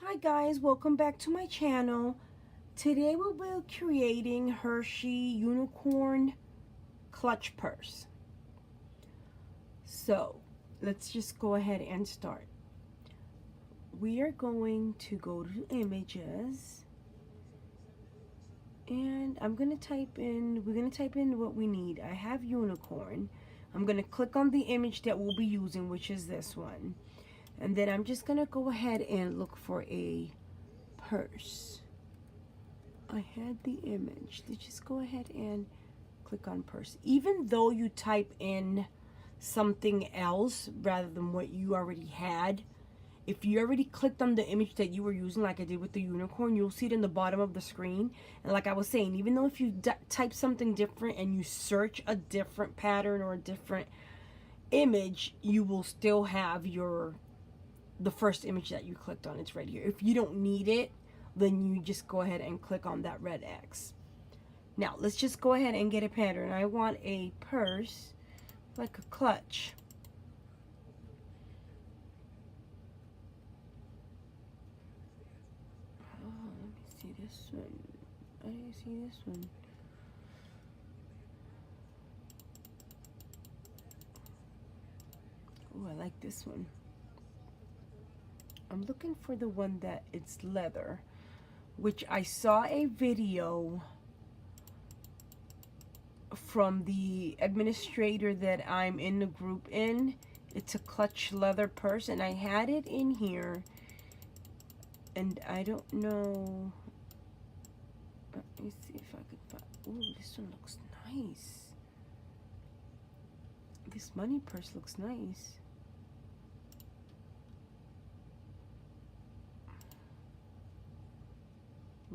Hi guys, welcome back to my channel. Today we'll be creating Hershey unicorn clutch purse. So let's just go ahead and start. We are going to go to images and we're going to type in what we need. I have unicorn. I'm going to click on the image that we'll be using, which is this one. And then I'm just going to go ahead and look for a purse. I had the image. Just go ahead and click on purse. Even though you type in something else rather than what you already had, if you already clicked on the image that you were using, like I did with the unicorn, you'll see it in the bottom of the screen. And like I was saying, even though if you type something different and you search a different pattern or a different image, you will still have the first image that you clicked on. It's right here. If you don't need it, then you just go ahead and click on that red X. Now let's just go ahead and get a pattern. I want a purse, like a clutch. Oh, let me see this one. I didn't see this one. Oh, I like this one. I'm looking for the one that it's leather, which I saw a video from the administrator that I'm in the group in. It's a clutch leather purse, and I had it in here, and I don't know. Let me see if I could find. Ooh, this one looks nice. This money purse looks nice.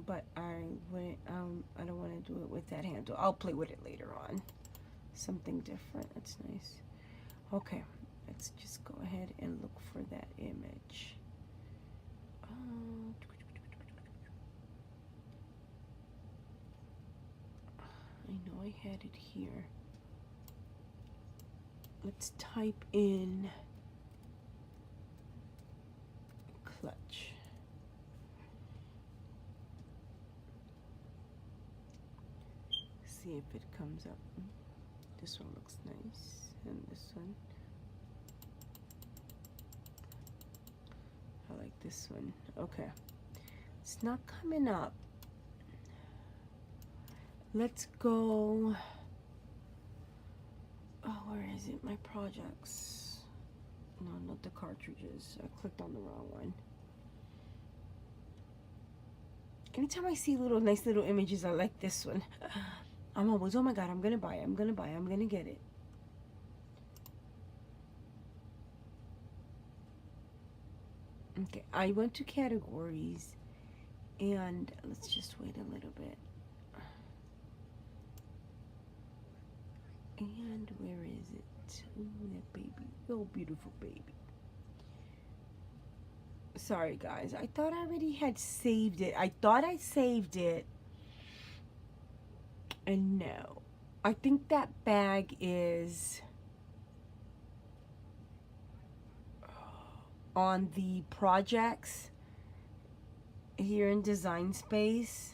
But I don't want to do it with that handle. I'll play with it later on. Something different. That's nice. Okay, let's just go ahead and look for that image. I know I had it here. Let's type in clutch. See if it comes up. This one looks nice, and this one. I like this one. Okay, it's not coming up. Let's go. Oh, where is it? My projects. No, not the cartridges. I clicked on the wrong one. Anytime I see nice little images, I like this one. I'm always, oh my god, I'm gonna buy it, I'm gonna buy it, I'm gonna get it. Okay, I went to categories, and let's just wait a little bit. And where is it? Ooh, that baby. Oh, beautiful baby. Sorry, guys. I thought I already had saved it. I thought I saved it. And no. I think that bag is on the projects here in Design Space.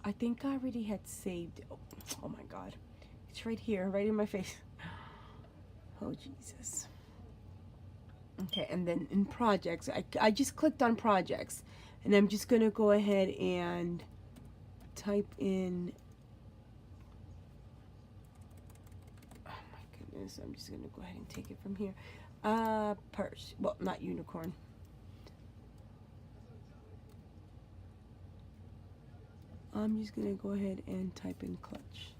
I think I already had saved it. Oh my god. It's right here, right in my face. Oh Jesus. Okay, and then in projects, I just clicked on projects, and I'm just gonna go ahead and type in, oh my goodness, I'm just gonna go ahead and take it from here. Purse, well, not unicorn. I'm just gonna go ahead and type in clutch.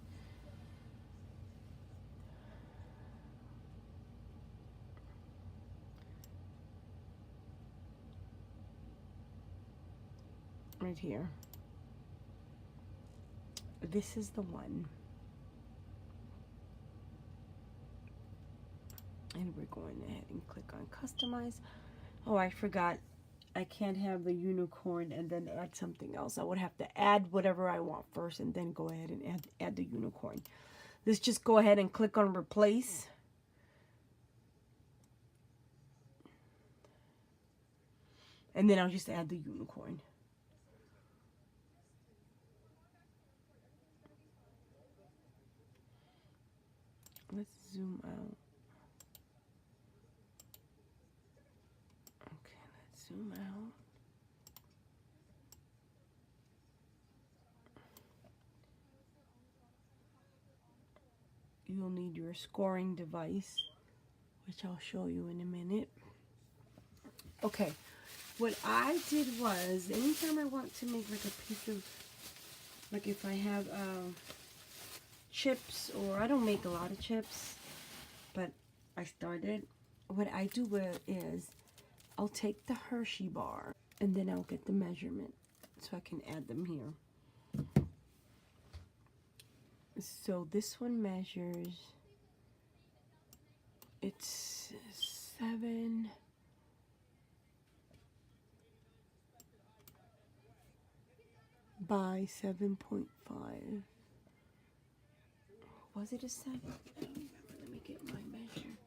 Right here. This is the one. And we're going ahead and click on customize. Oh, I forgot. I can't have the unicorn and then add something else. I would have to add whatever I want first and then go ahead and add the unicorn. Let's just go ahead and click on replace. And then I'll just add the unicorn. Let's zoom out. Okay, let's zoom out. You'll need your scoring device, which I'll show you in a minute. Okay, what I did was, anytime I want to make like a piece of, like if I have chips, or I don't make a lot of chips, but I started, what I do with is, I'll take the Hershey bar, and then I'll get the measurement, so I can add them here. So this one measures, it's 7 by 7.5. Was it a 7? I don't remember. Let me get my measure.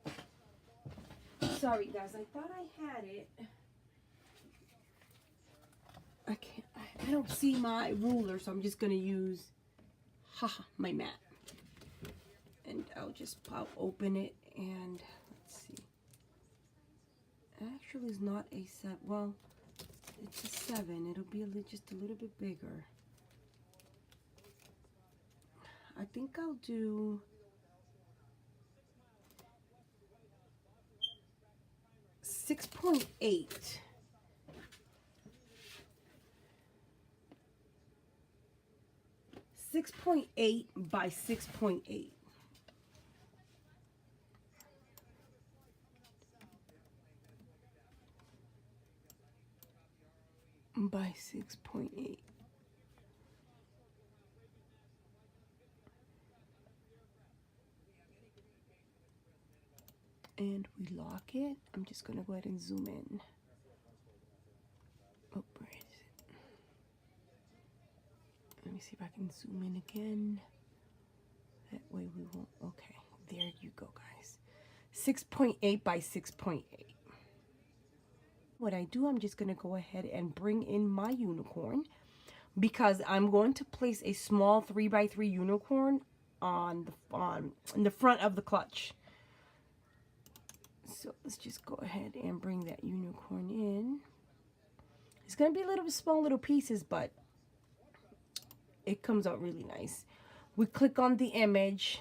Sorry guys, I thought I had it. I don't see my ruler, so I'm just gonna use my mat. And I'll open it, and let's see. Actually, it's not a 7. Well, it's a 7. It'll be just a little bit bigger. I think I'll do 6.8. 6.8 by 6.8. By 6.8. And we lock it. I'm just gonna go ahead and zoom in. Oh, where is it? Let me see if I can zoom in again. That way we won't. Okay, there you go, guys. 6.8 by 6.8. What I do, I'm just gonna go ahead and bring in my unicorn, because I'm going to place a small 3x3 unicorn in the front of the clutch. So let's just go ahead and bring that unicorn in. It's gonna be a little bit small little pieces, but it comes out really nice. We click on the image.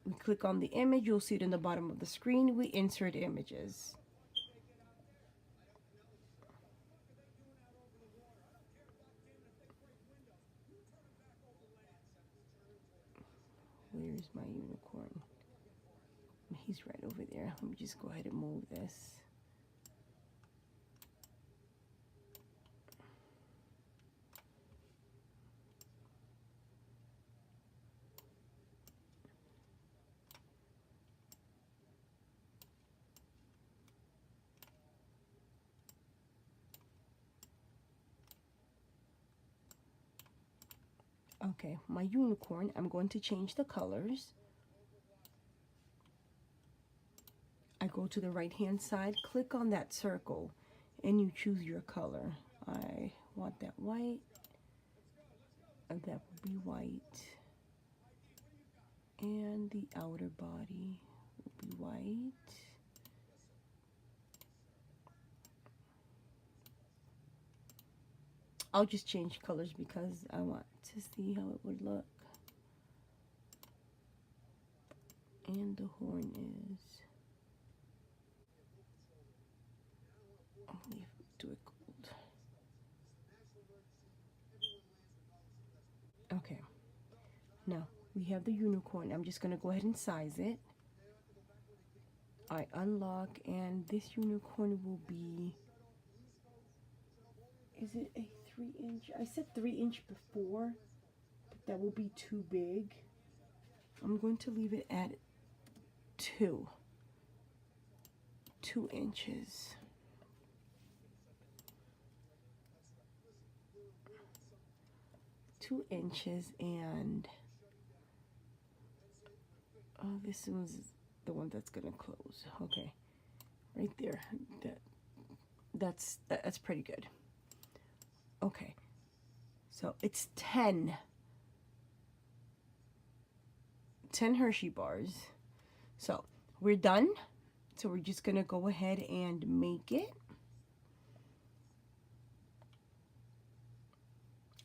We click on the image, you'll see it in the bottom of the screen. We insert images. Where's my unicorn? He's right over there. Let me just go ahead and move this. Okay, my unicorn, I'm going to change the colors. I go to the right hand side, click on that circle, and you choose your color. I want that white, and that will be white. And the outer body will be white. I'll just change colors because I want to see how it would look. And the horn is, I'll leave it to it gold. Okay, now we have the unicorn. I'm just gonna go ahead and size it. I unlock, and this unicorn will be, is it a 3-inch? I said 3-inch before, but that will be too big. I'm going to leave it at 2 inches. And oh, this one's the one that's gonna close. Okay, right there. That's pretty good. Okay, so it's 10 Hershey bars. So we're done. So we're just gonna go ahead and make it.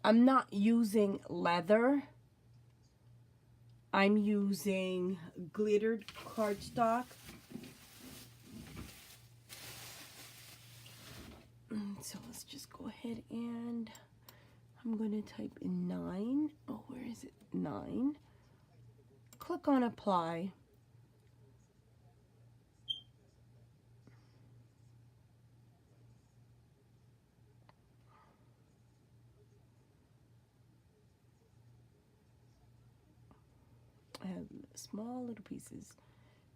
I'm not using leather. I'm using glittered cardstock. So let's just go ahead and I'm going to type in 9. Oh, where is it? 9. Click on apply. I have small little pieces.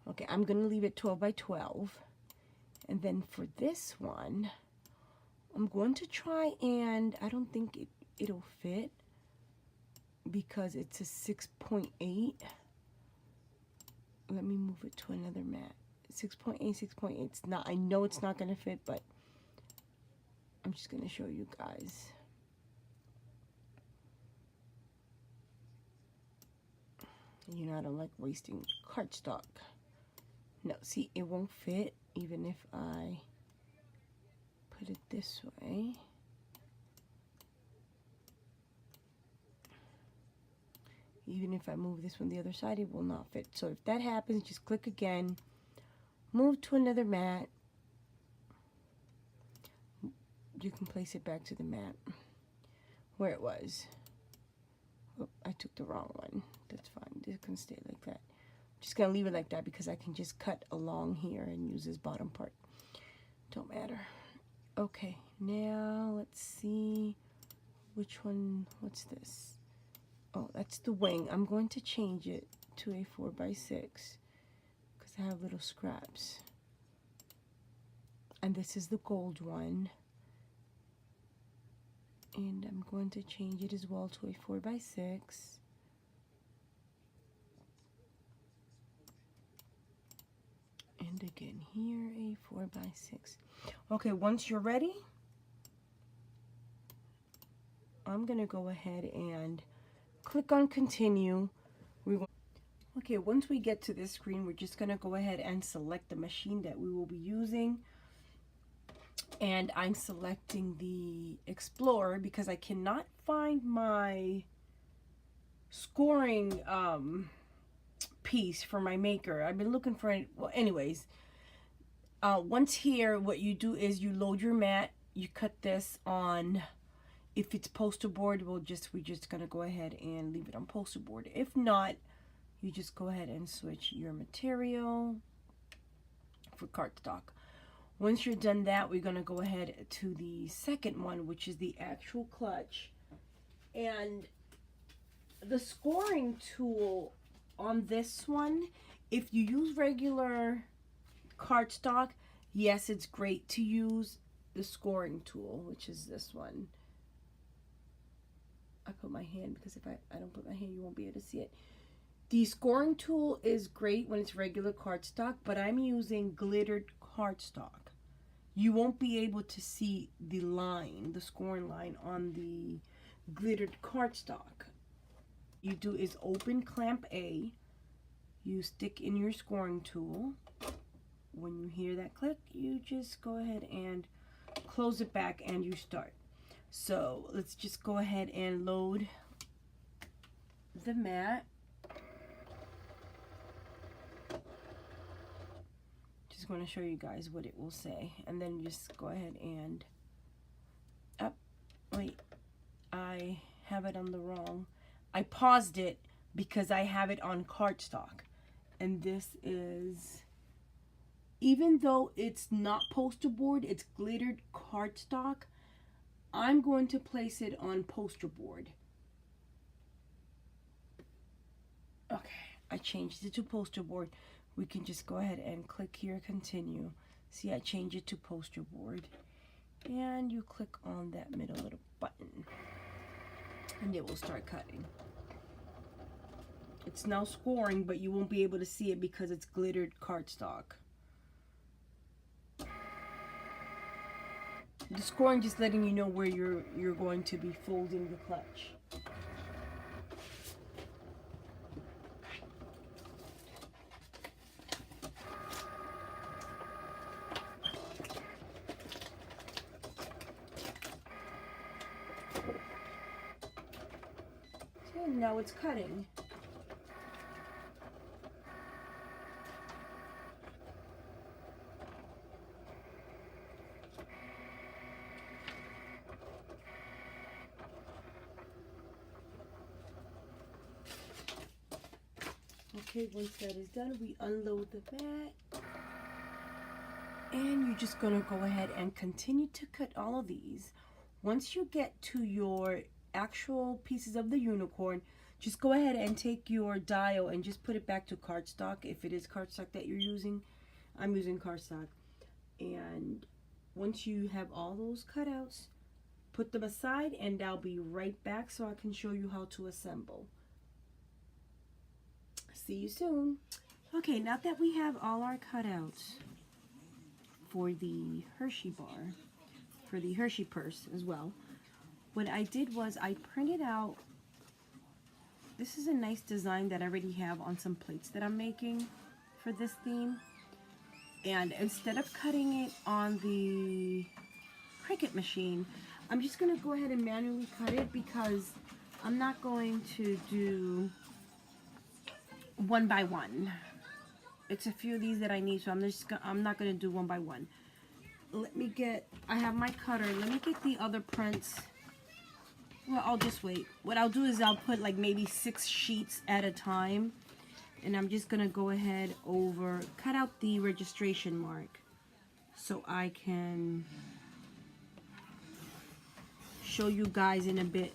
Okay, I'm going to leave it 12 by 12. And then for this one, I'm going to try, and I don't think it'll fit because it's a 6.8. Let me move it to another mat. 6.8, 6.8. It's not, I know it's not going to fit, but I'm just going to show you guys. You know, I don't like wasting cardstock. No, see, it won't fit even if I put it this way. Even if I move this one the other side, it will not fit. So if that happens, just click again, move to another mat. You can place it back to the mat where it was. Oh, I took the wrong one. That's fine. This can stay like that. I'm just gonna leave it like that because I can just cut along here and use this bottom part. Don't matter. Okay, now let's see which one. What's this? Oh, that's the wing. I'm going to change it to a 4 by 6 because I have little scraps. And this is the gold one. And I'm going to change it as well to a 4 by 6. And again here, a 4 by 6. Okay, once you're ready, I'm going to go ahead and click on continue. Okay, once we get to this screen, we're just going to go ahead and select the machine that we will be using. And I'm selecting the Explorer because I cannot find my scoring piece for my maker. I've been looking for it. Well, anyways, once here, what you do is you load your mat. You cut this on. If it's PosterBoard, we're just gonna go ahead and leave it on PosterBoard. If not, you just go ahead and switch your material for cardstock. Once you're done that, we're gonna go ahead to the second one, which is the actual clutch. And the scoring tool on this one, if you use regular cardstock, yes, it's great to use the scoring tool, which is this one. I put my hand because if I don't put my hand, you won't be able to see it. The scoring tool is great when it's regular cardstock, but I'm using glittered cardstock. You won't be able to see the line, the scoring line on the glittered cardstock. You do is open clamp A, you stick in your scoring tool. When you hear that click, you just go ahead and close it back and you start. So let's just go ahead and load the mat. Just want to show you guys what it will say, and then just go ahead and wait, I have it on the wrong. I paused it because I have it on cardstock, and this is, even though it's not PosterBoard, it's glittered cardstock, I'm going to place it on PosterBoard. Okay, I changed it to PosterBoard. We can just go ahead and click here, continue. See, I changed it to PosterBoard. And you click on that middle little button. And it will start cutting. It's now scoring, but you won't be able to see it because it's glittered cardstock. The scoring just letting you know where you're going to be folding the clutch. Okay, now it's cutting. Okay, once that is done, we unload the mat. And you're just gonna go ahead and continue to cut all of these. Once you get to your actual pieces of the unicorn, just go ahead and take your dial and just put it back to cardstock if it is cardstock that you're using. I'm using cardstock. And once you have all those cutouts, put them aside and I'll be right back so I can show you how to assemble. See you soon. Okay, now that we have all our cutouts for the Hershey bar, for the Hershey purse as well, what I did was I printed out, this is a nice design that I already have on some plates that I'm making for this theme. And instead of cutting it on the Cricut machine, I'm just going to go ahead and manually cut it because I'm not going to do one by one. It's a few of these that I need, so I'm not going to do one by one. I have my cutter. Let me get the other prints. Well, I'll just wait. What I'll do is I'll put like maybe 6 sheets at a time. And I'm just going to go ahead cut out the registration mark so I can show you guys in a bit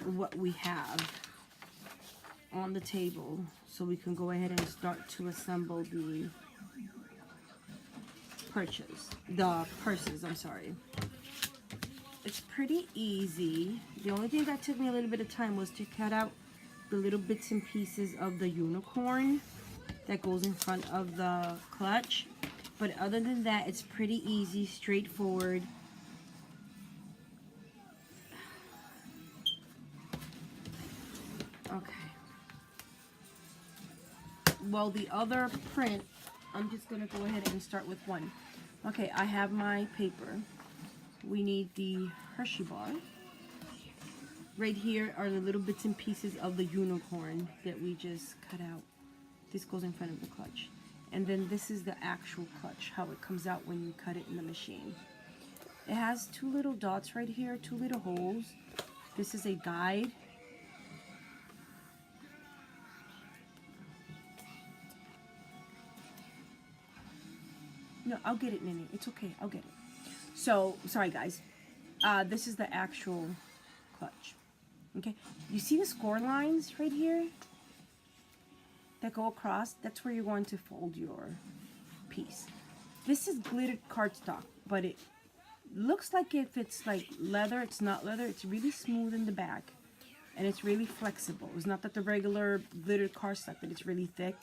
what we have on the table, so we can go ahead and start to assemble the purses, I'm sorry. It's pretty easy. The only thing that took me a little bit of time was to cut out the little bits and pieces of the unicorn that goes in front of the clutch. But other than that, it's pretty easy, straightforward. Okay. Well, the other print, I'm just going to go ahead and start with one. Okay, I have my paper. We need the Hershey bar. Right here are the little bits and pieces of the unicorn that we just cut out. This goes in front of the clutch. And then this is the actual clutch, how it comes out when you cut it in the machine. It has 2 little dots right here, 2 little holes. This is a guide. No, I'll get it, Nene. It's okay. I'll get it. So, sorry guys. This is the actual clutch. Okay. You see the score lines right here that go across? That's where you're going to fold your piece. This is glittered cardstock, but it looks like if it's like leather, it's not leather. It's really smooth in the back, and it's really flexible. It's not that the regular glittered cardstock that it's really thick.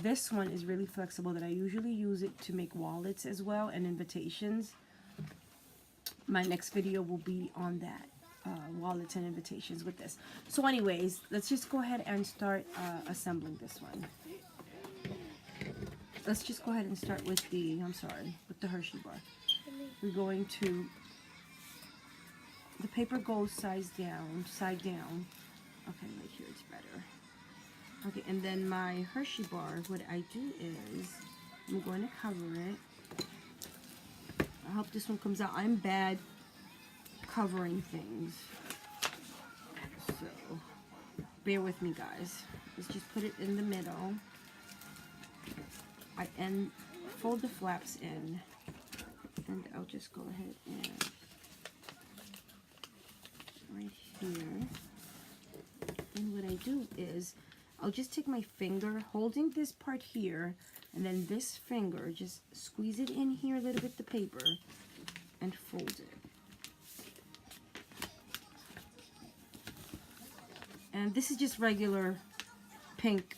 This one is really flexible, that I usually use it to make wallets as well and invitations. My next video will be on that, wallets and invitations with this. So anyways, let's just go ahead and start assembling this one. Let's just go ahead and start with the Hershey bar. We're going to, the paper goes side down. Okay, right here it's better. Okay, and then my Hershey bar, what I do is, I'm going to cover it. I hope this one comes out. I'm bad covering things, so bear with me guys. Let's just put it in the middle. And fold the flaps in, and I'll just go ahead and right here. And what I do is I'll just take my finger holding this part here, and then this finger, just squeeze it in here a little bit, the paper, and fold it. And this is just regular pink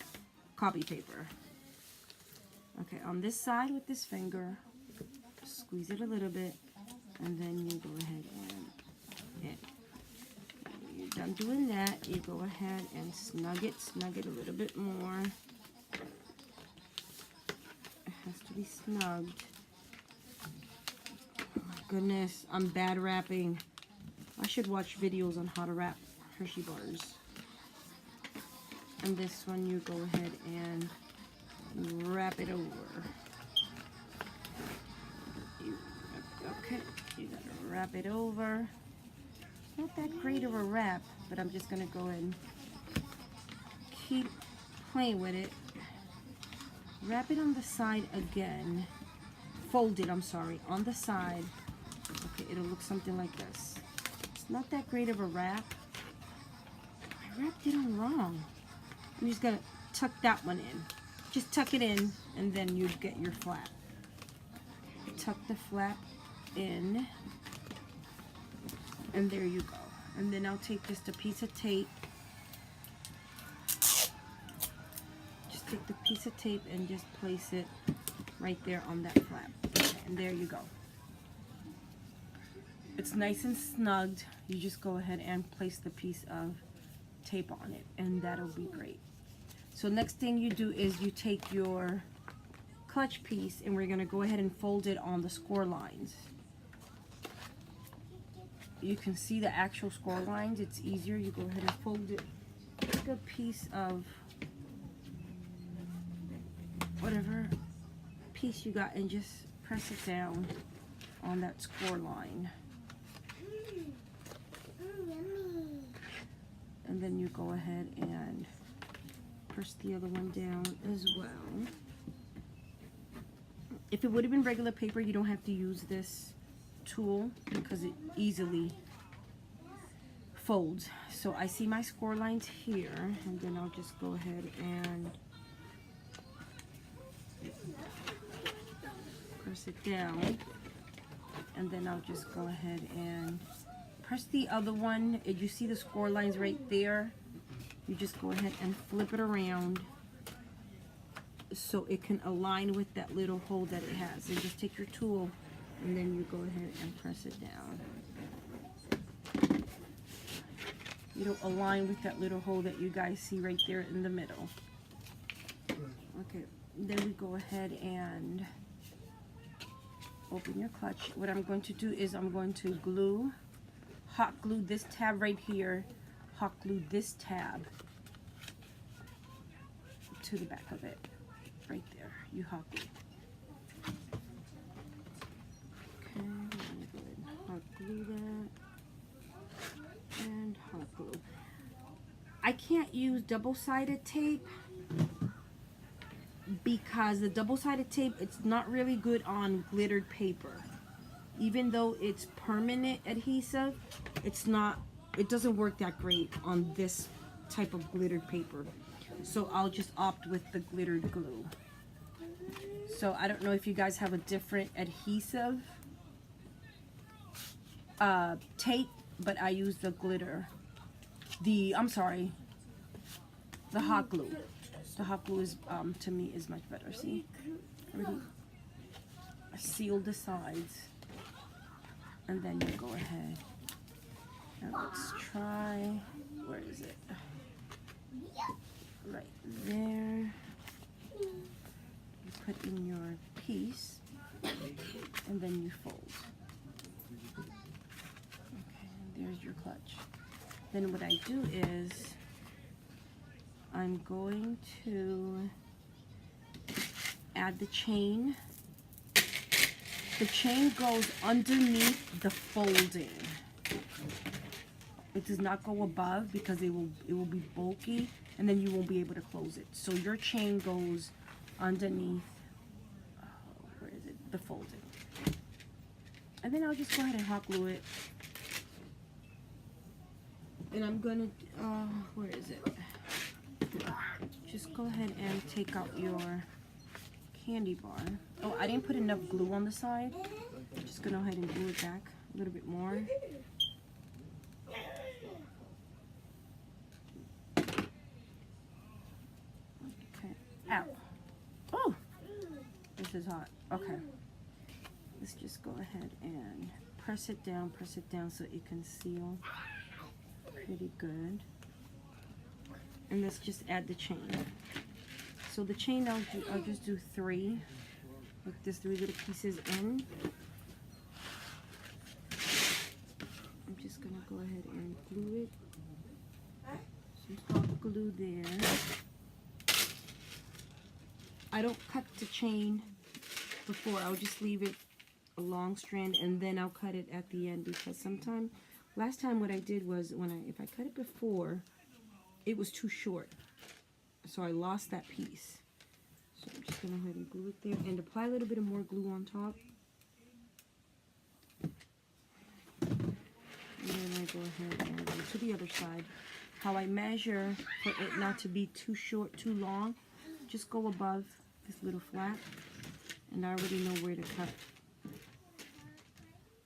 copy paper. Okay, on this side with this finger, squeeze it a little bit, and then you go ahead and when you're done doing that, you go ahead and snug it a little bit more. It has to be snugged. Oh my goodness, I'm bad wrapping. I should watch videos on how to wrap Hershey bars. And this one, you go ahead and wrap it over. Okay, you gotta wrap it over. Not that great of a wrap, but I'm just gonna go and keep playing with it. Wrap it on the side again. Fold it, I'm sorry, on the side. Okay, it'll look something like this. It's not that great of a wrap. I wrapped it on wrong. I'm just gonna tuck that one in. Just tuck it in, and then you get your flap. Tuck the flap in, and there you go. And then I'll take just a piece of tape. Just take the piece of tape and just place it right there on that flap. Okay, and there you go. It's nice and snugged. You just go ahead and place the piece of tape on it, and that'll be great. So next thing you do is you take your clutch piece, and we're going to go ahead and fold it on the score lines. You can see the actual score lines. It's easier. You go ahead and fold it. Take a piece of whatever piece you got and just press it down on that score line. And then you go ahead and press the other one down as well. If it would have been regular paper, you don't have to use this tool because it easily folds. So I see my score lines here, and then I'll just go ahead and press it down, and then I'll just go ahead and press the other one. You see the score lines right there? You just go ahead and flip it around so it can align with that little hole that it has. And just take your tool, and then you go ahead and press it down. It'll align with that little hole that you guys see right there in the middle. Okay, then we go ahead and open your clutch. What I'm going to do is I'm going to hot glue this tab right here, hot glue this tab to the back of it. Right there, you hot glue. Okay, I'm gonna go ahead and hot glue that. And hot glue. I can't use double-sided tape because the double-sided tape, it's not really good on glittered paper. Even though it's permanent adhesive, it doesn't work that great on this type of glittered paper. So I'll just opt with the glittered glue. So I don't know if you guys have a different adhesive tape, but I use the glitter. I'm sorry, the hot glue. The hot glue is, to me, is much better. See? I sealed the sides. And then you go ahead. And let's try, where is it? Right there. You put in your piece, and then you fold. Okay, there's your clutch. Then what I do is, I'm going to add the chain. The chain goes underneath the folding. It does not go above because it will be bulky, and then you won't be able to close it. So your chain goes underneath, where is it? The folding. And then I'll just go ahead and hot glue it. And I'm gonna, where is it? Just go ahead and take out your candy bar. Oh, I didn't put enough glue on the side. I'm just gonna go ahead and glue it back a little bit more. Okay. Ow. Oh! This is hot. Okay. This let's just go ahead and press it down so it can seal pretty good. And let's just add the chain. So the chain I'll just do 3. Like there's 3 little pieces in. I'm just gonna go ahead and glue it. Some hot glue there. I don't cut the chain before. I'll just leave it a long strand and then I'll cut it at the end, because sometimes, last time what I did was if I cut it before, it was too short. So I lost that piece. So I'm just going to go ahead and glue it there and apply a little bit of more glue on top. And then I go ahead and go to the other side. How I measure for it not to be too short, too long, just go above this little flap and I already know where to cut.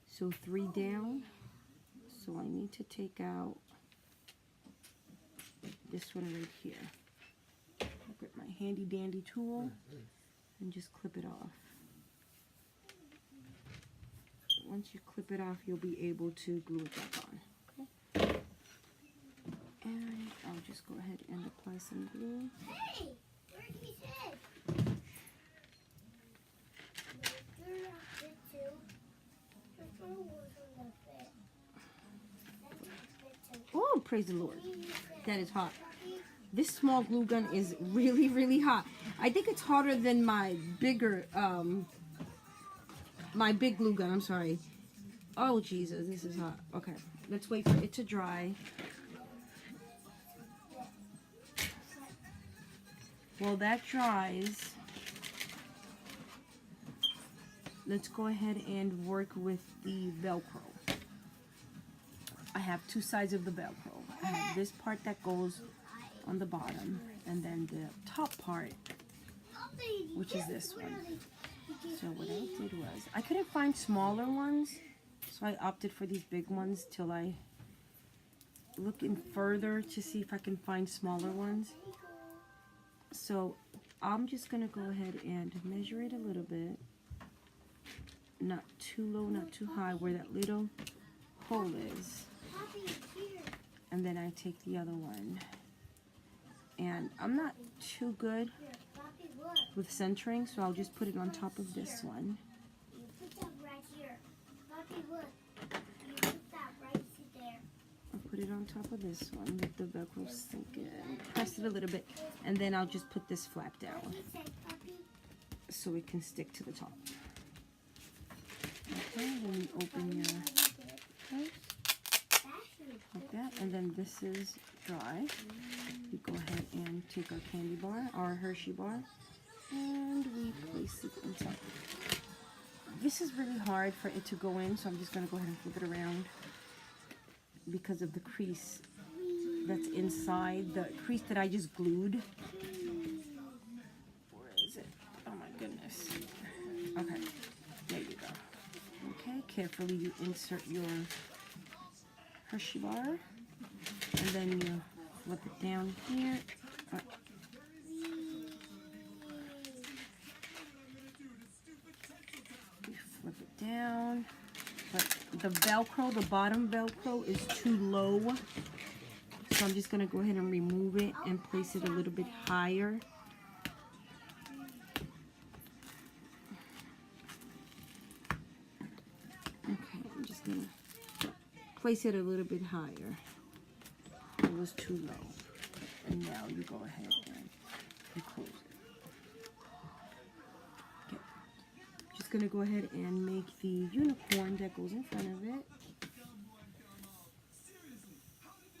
So 3 down. So I need to take out this one right here. I'll get my handy dandy tool and just clip it off. Once you clip it off, you'll be able to glue it back on. Okay? And I'll just go ahead and apply some glue. Hey, where'd he sit? Oh, praise the Lord. That is hot. This small glue gun is really, really hot. I think it's hotter than my bigger, my big glue gun. I'm sorry. Oh, Jesus, this is hot. Okay, let's wait for it to dry. While that dries, let's go ahead and work with the Velcro. I have 2 sides of the Velcro. I have this part that goes on the bottom, and then the top part, which is this one. So what I did was, I couldn't find smaller ones, so I opted for these big ones till I look in further to see if I can find smaller ones. So I'm just gonna go ahead and measure it a little bit, not too low, not too high, where that little hole is. And then I take the other one, and I'm not too good with centering, so I'll just put it on top of this one. You put that right here. Poppy, look. You put that right there. I'll put it on top of this one, let the Velcro sink in, press it a little bit, and then I'll just put this flap down so it can stick to the top. Okay, then you open your post. Like that, and then this is dry. We go ahead and take our candy bar, our Hershey bar, and we place it on top. This is really hard for it to go in, so I'm just going to go ahead and flip it around because of the crease that's inside, the crease that I just glued. Where is it? Oh my goodness. Okay, there you go. Okay, carefully you insert your Hershey bar, and then you flip it down here. You flip it down, but the Velcro, the bottom Velcro is too low, so I'm just going to go ahead and remove it and place it a little bit higher. Okay, I'm just going to place it a little bit higher. It was too low. And now you go ahead and you close it. Okay. Just gonna go ahead and make the unicorn that goes in front of it.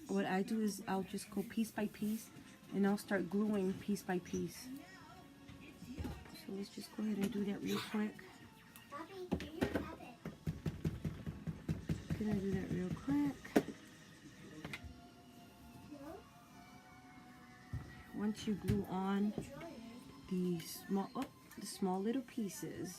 What I do is I'll just go piece by piece and I'll start gluing piece by piece. So let's just go ahead and do that real quick. Gonna do that real quick. Once you glue on the small little pieces,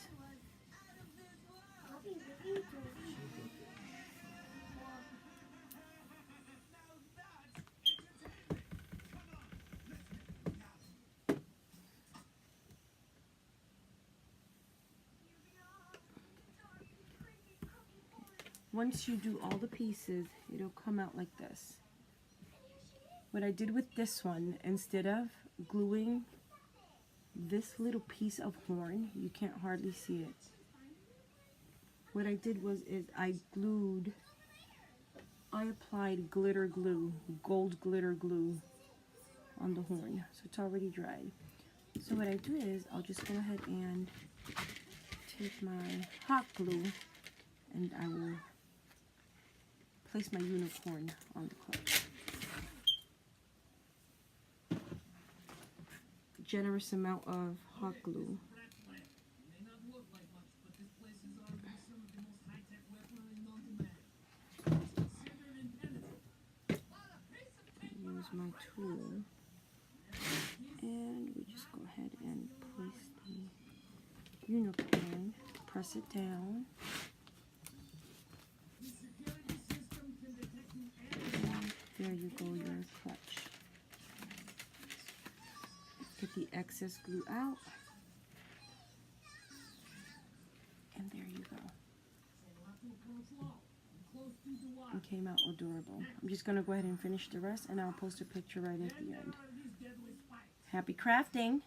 once you do all the pieces, it'll come out like this. What I did with this one, instead of gluing this little piece of horn, you can't hardly see it. What I did was I applied glitter glue, gold glitter glue on the horn. So it's already dried. So what I do is I'll just go ahead and take my hot glue and I will place my unicorn on the clutch. Generous amount of hot glue. Use my tool and we just go ahead and place the unicorn, press it down. And there you go, your clutch. Get the excess glue out. And there you go. It came out adorable. I'm just going to go ahead and finish the rest and I'll post a picture right at the end. Happy crafting!